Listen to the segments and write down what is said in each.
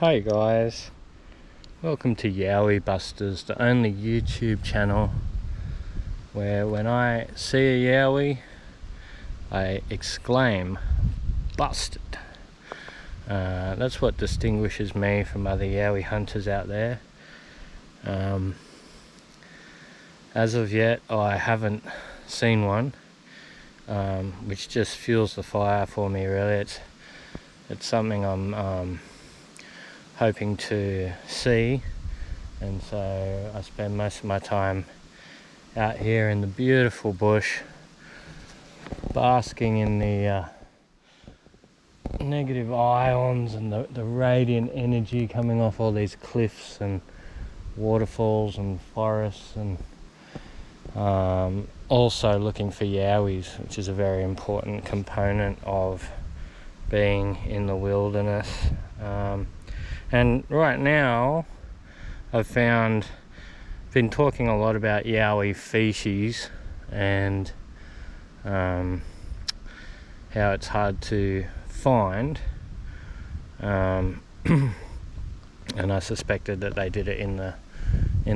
Hi guys, welcome to Yowie Busters, the only YouTube channel where when I see a Yowie I exclaim busted. That's what distinguishes me from other Yowie hunters out there. As of yet I haven't seen one, which just fuels the fire for me really. It's something I'm hoping to see, and so I spend most of my time out here in the beautiful bush basking in the negative ions and the radiant energy coming off all these cliffs and waterfalls and forests, and also looking for yowies, which is a very important component of being in the wilderness. And right now I've been talking a lot about yowie species and how it's hard to find, and I suspected that they did it in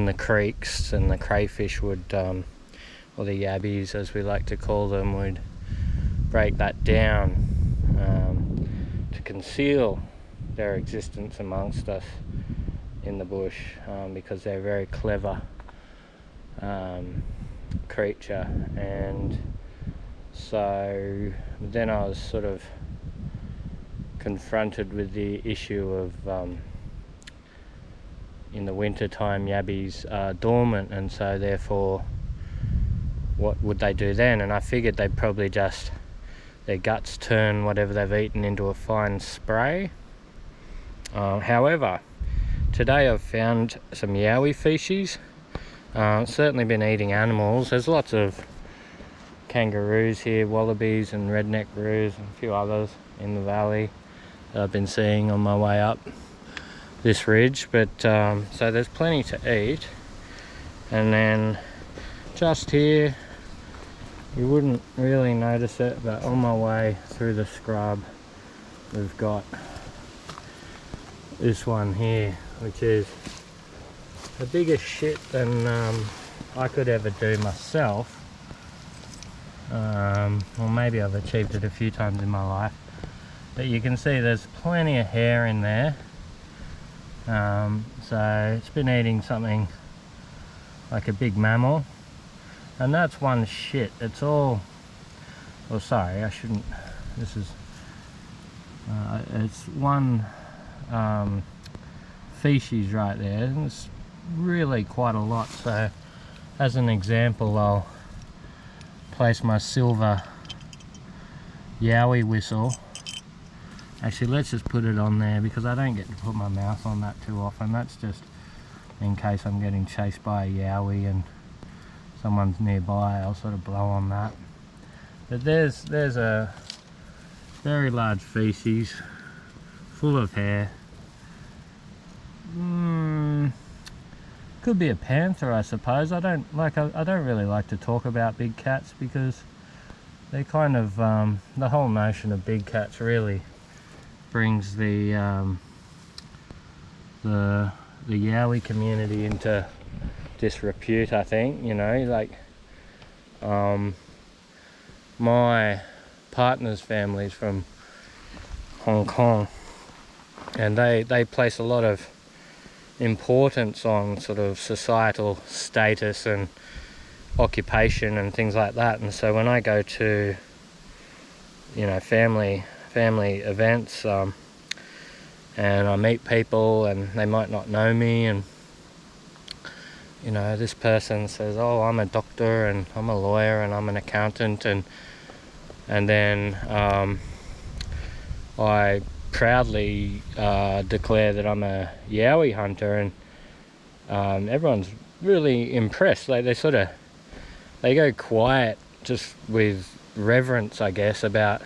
the creeks, and the crayfish would, or the yabbies as we like to call them, would break that down to conceal their existence amongst us in the bush, because they're a very clever creature. And so then I was sort of confronted with the issue of in the winter time yabbies are dormant, and so therefore what would they do then? And I figured they'd probably just, their guts turn whatever they've eaten into a fine spray. However, today I've found some yowie species. Certainly been eating animals. There's lots of kangaroos here, wallabies and redneck roos and a few others in the valley that I've been seeing on my way up this ridge. But so there's plenty to eat. And then just here, you wouldn't really notice it, but on my way through the scrub we've got this one here, which is a bigger shit than I could ever do myself. Or maybe I've achieved it a few times in my life, but you can see there's plenty of hair in there. So it's been eating something like a big mammal, and that's one shit. It's all, well, sorry, I shouldn't, this is it's one species right there, and it's really quite a lot. So as an example, I'll place my silver yowie whistle. Actually, let's just put it on there because I don't get to put my mouth on that too often. That's just in case I'm getting chased by a yowie and someone's nearby, I'll sort of blow on that. But there's a very large species full of hair. Could be a panther, I suppose. I don't really like to talk about big cats because they kind of the whole notion of big cats really brings the yowie community into disrepute, I think. You know, like my partner's family's from Hong Kong, and they place a lot of importance on sort of societal status and occupation and things like that. And so when I go to, you know, family events, and I meet people and they might not know me, and you know, this person says, oh, I'm a doctor and I'm a lawyer and I'm an accountant, and then I proudly declare that I'm a yowie hunter, and everyone's really impressed. Like they go quiet just with reverence, I guess, about,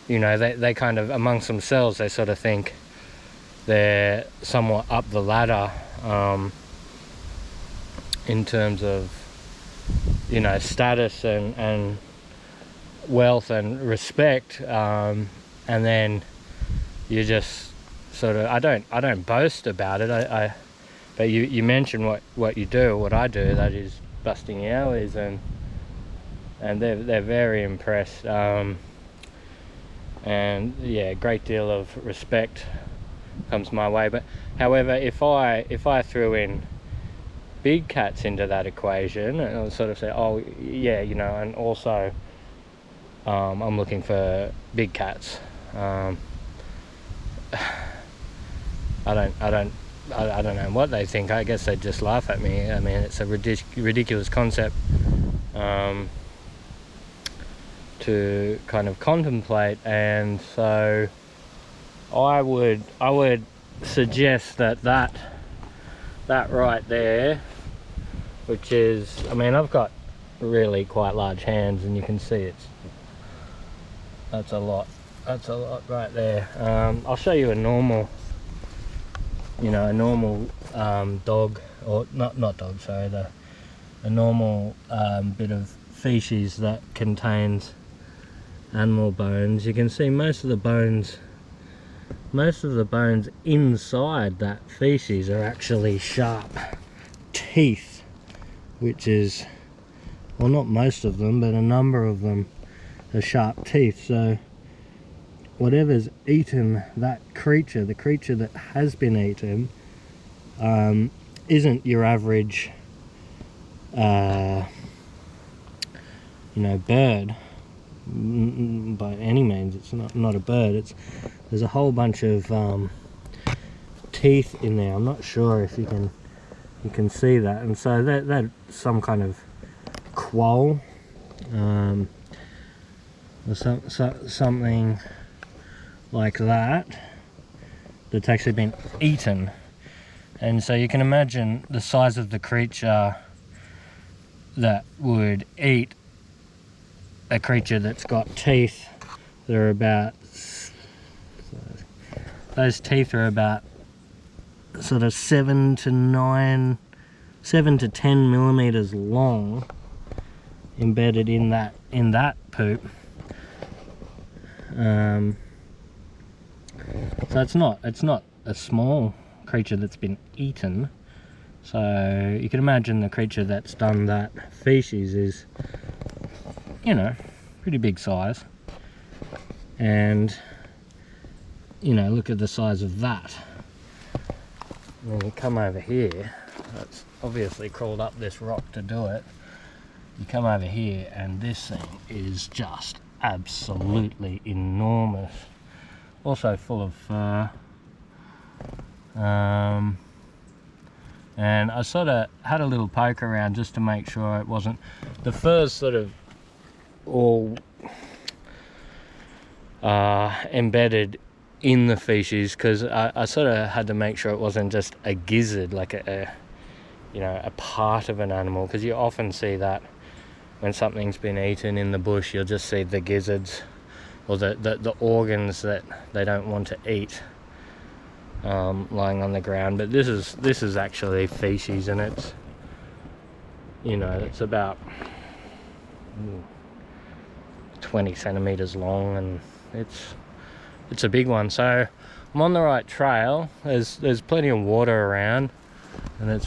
you know, they kind of amongst themselves, they sort of think they're somewhat up the ladder in terms of, you know, status and wealth and respect, and then you just sort of, I don't boast about it. But you mentioned what you do, what I do, that is busting yowies, and they're very impressed. And yeah, great deal of respect comes my way. But however, if I threw in big cats into that equation, and I'll sort of say, oh yeah, you know, and also I'm looking for big cats. I don't know what they think. I guess they'd just laugh at me. I mean, it's a ridiculous concept to kind of contemplate, and so I would suggest that right there, which is, I mean, I've got really quite large hands, and you can see that's a lot right there. I'll show you a normal, you know, a normal dog, or not dog, sorry, a normal bit of feces that contains animal bones. You can see most of the bones inside that feces are actually sharp teeth, which is, well, not most of them, but a number of them are sharp teeth. So whatever's eaten that creature, the creature that has been eaten, isn't your average you know, bird by any means. It's not a bird. There's a whole bunch of teeth in there. I'm not sure if you can see that, and so that's some kind of quoll, or something like that's actually been eaten. And so you can imagine the size of the creature that would eat a creature that's got teeth that are about, those teeth are about sort of 7 to 10 millimeters long, embedded in that poop. So it's not a small creature that's been eaten. So you can imagine the creature that's done that feces is, you know, pretty big size. And, you know, look at the size of that. And then you come over here, that's obviously crawled up this rock to do it. You come over here and this thing is just absolutely enormous. Also full of fur. And I sort of had a little poke around just to make sure it wasn't, the fur's sort of all embedded in the feces, because I sort of had to make sure it wasn't just a gizzard, like a you know, a part of an animal, because you often see that when something's been eaten in the bush. You'll just see the gizzards, or the organs that they don't want to eat, lying on the ground. But this is actually feces, and it's, you know, it's about 20 centimeters long, and it's a big one. So I'm on the right trail. There's plenty of water around, and it's